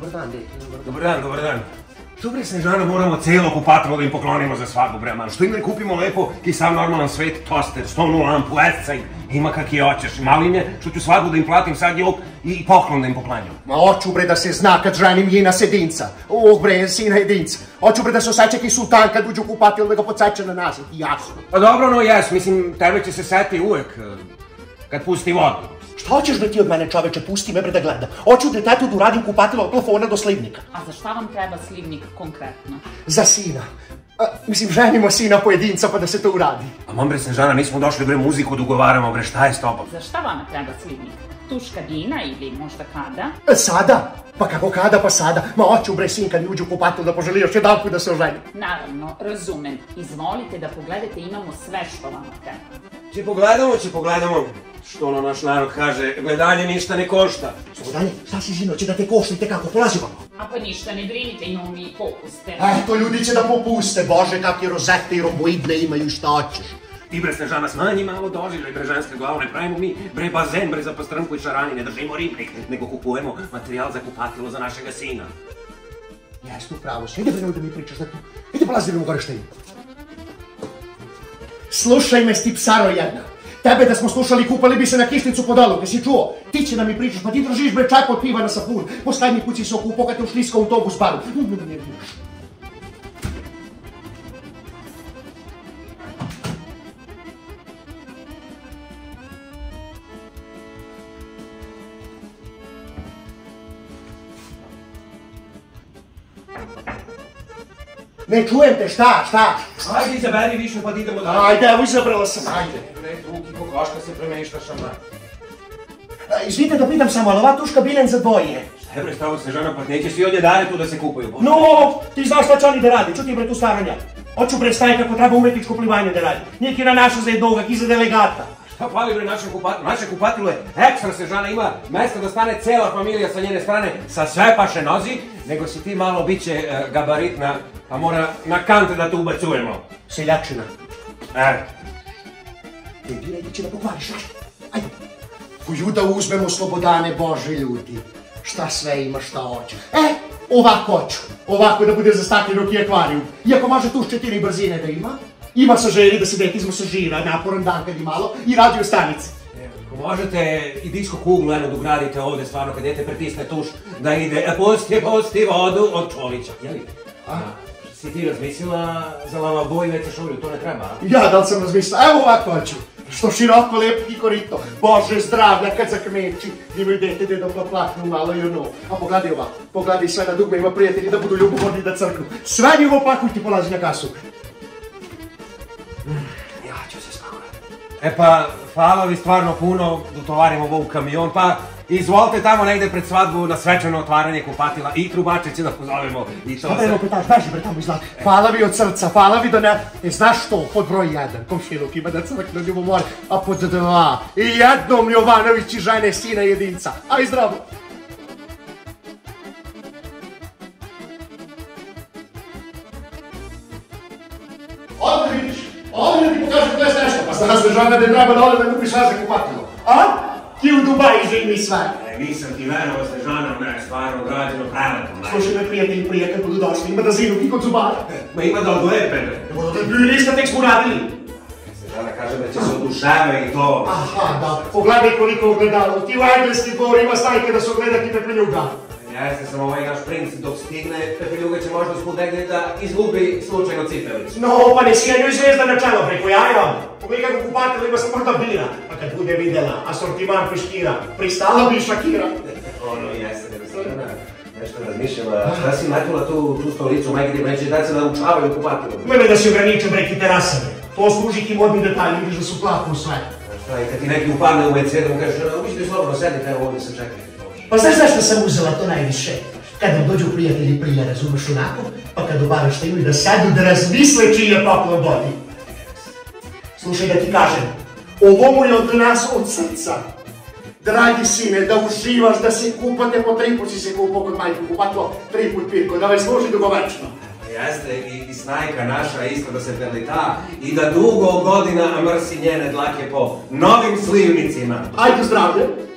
dobar dan, dete. Dobar dan, dobar dan. Dobre, Snežana, moramo celo kupatilo da im poklonimo za svadbu, bre, man. Što im ne kupimo lepo i sav normalan svet, toster, stonu lampu, escaj, ima kak je hoćeš. Malo im je što ću svadbu da im platim sad jok i poklon da im poklanjam. Ma hoću, bre, da se zna kad ženim jina sedinca. Bre, sina jedinca. Hoću, bre, da se osjeća ki sultan kad uđu u kupatilo da ga podsjeća na nas, jasno. Pa dobro, no jes, mislim, tebe će se seti uvek kad pusti vodu. Šta hoćeš, bre, ti od mene, čoveče, pusti me, bre, da gledam. Hoću detetu da uradim kupatilo od plafona do slivnika. A za šta vam treba slivnik konkretno? Za sina. Mislim, ženimo sina pojedinca pa da se to uradi. A mam, bre, Snežana, nismo došli, bre, muziku da ugovaramo, bre, šta je s tobom? Za šta vama treba slivnik? Tuš kabina ili možda kada? Sada? Pa kako kada, pa sada. Ma hoću, bre, sin, kad mi uđu u kupatilo da poželi još jedan put da se oženi. Naravno, razumem. Izvolite da pogledate, imamo sve što vama treba. Će pogledamo. Što ono naš narod kaže, gledanje ništa ne košta. Slobodanje, šta si zino, će da te košta i kako, polazivamo. A pa ništa ne brinite, imamo mi i popuste. Eto, ljudi će da popuste, bože, kakve rozete i romboidne imaju i šta hoćeš. Ti, bre, Snežana, smanji malo doživljaj, bre, ženske glavu, ne pravimo mi, bre, bazen, bre, za pastrnku i šarani, ne držimo ribnik, nego kupujemo materijal za kupatilo za našega sina. Jeste, upravo si, ide bre, da mi pričaš da tu, ide polazi da mu gore šta ima. Slušaj me, stipsaro jedna. Tebe da smo slušali, kupali bi se na kišnicu po dolu, gdje si čuo? Ti će da mi pričaš, pa ti držiš, bre, čaj od piva na sapun. Poslednji put si se okupao kad te ušliska u autobus baru. Ne čujem te, šta? Ajde, izaberi više pa da idemo dalje. Ajde, evo izabrala sam, ajde. Bre, drugi kokoška se premeštaš, ama. Izvite da pitam samo, ali ova tuška bilen za dvoje? Šta je, bre, stavo, Snežana, pa neće svi ovdje dare tu da se kupaju. No, ti znaš šta će oni da radi, čuti bre tu staranja. Hoću bre staje kako treba umetničko plivanje da radi. Nijeki na naša za jednoga, ki za delegata. Šta fali, bre, našem kupatilu? Naše kupatilo je ekstra, Snežana, ima mesta da stane cela familija sa njene strane sa sve paše nozi, nego si ti malo biće gabaritna, pa mora na kante da te ubacujemo. Seljačina. Te diraj da će da pokvariš, ajde. Koju da uzmemo Slobodane, bože ljudi. Šta sve ima, šta hoće. Ovako hoću. Ovako da bude zastakljen i akvarijum. Iako može tu 4 brzine da ima. Ima saželji da se dete izmasažira, naporan dan kad i malo, i radio stanice. Ako možete i disko kuglu jedno da ugradite ovdje, stvarno, kad dete pritisne tuš, da ide pusti vodu od Čolića, jeli? Si ti razmislila za lavabo i veća šulju, to ne treba, a? Ja, da li sam razmislila? Evo ovako hoću. Što široko, lepo i korito. Bože zdravlja kad zakmeći. Imaju dete da plaknu malo i ono. A pogledaj ovako. Pogledaj sve na dugme, ima prijatelji da budu ljubomorni da crknu. Sve njihovo pakuj ti polazi na kasu. Ja ću se spakovati. Pa, hvala vi stvarno puno, utovarimo ovo u kamion, pa izvolite tamo negde pred svadbu na svečano otvaranje kupatila i trubače će da pozovemo i to sve. Petaš, beži bre tamo izlati. Hvala vi od srca, hvala vi da ne... Znaš što, pod broj 1, komšiluk ima da crkne ljubomore, a pod 2, i jednom Jovanović i žene sina jedinca. Aj zdravo! Ovdje vidiš, ovdje da ti pokažem to je nešto, pa znaš da žena da je treba da ode da kupiš naše kupatilo. A? Ti u Dubaji živi sve. Nisam ti verovao, Snežana, ne, stvarno građeno prelepo. Slušaj me prijatelji prije kad budu došli, ima da zinu ti kod zubara. Ma ima da odlepe, bre. Evo da te bili lista, tek smo radili. Snežana kaže da će se odušava i to. Aha, da, pogledaj koliko ogledalo. Ti u engleski dvor ima stajke da se ogledati Pepeljuga. Jeste sam ovaj naš princ, dok stigne, Pepeljuga će možda usput negdje da izgubi slučajno cipelicu. No, pa ne sija njoj zvezda na čelo preko jaja. Pogledaj kako kupatilo ima sam mrda bira. A kad bude vidjela asortiman piškira, pristala bi Šakira. Ono jeste, Snežana. Nešto razmišljala, šta si metula tu stolicu, majke ti neće dati se da učavaju kupatilo. Mene da se ograniče breki terasane. To služi ti modni detalji, vidiš da su plaku sve. Šta, i kad ti neki upadne u WC da mu kažeš, uđite slobodno, sedite, evo ovdje se čekajte. Pa znaš zašto sam uzela to najviše? Kad nam dođu prijatelji prije, razumeš onako, pa kad obave šta imaju da sedu da razmisle čiji je poklon vodi. Slušaj da ti kažem, ovo mu je od nas od srca. Dragi sine, da uživaš, da se kupate po 3 put si se kupao kod majke kupatlo, 3 put pirko, da vas služi dugovečno. Jeste, i snajka naša isto da se perlita i da dugo godina mrsi njene dlake po novim slivnicima. Ajde zdravlje!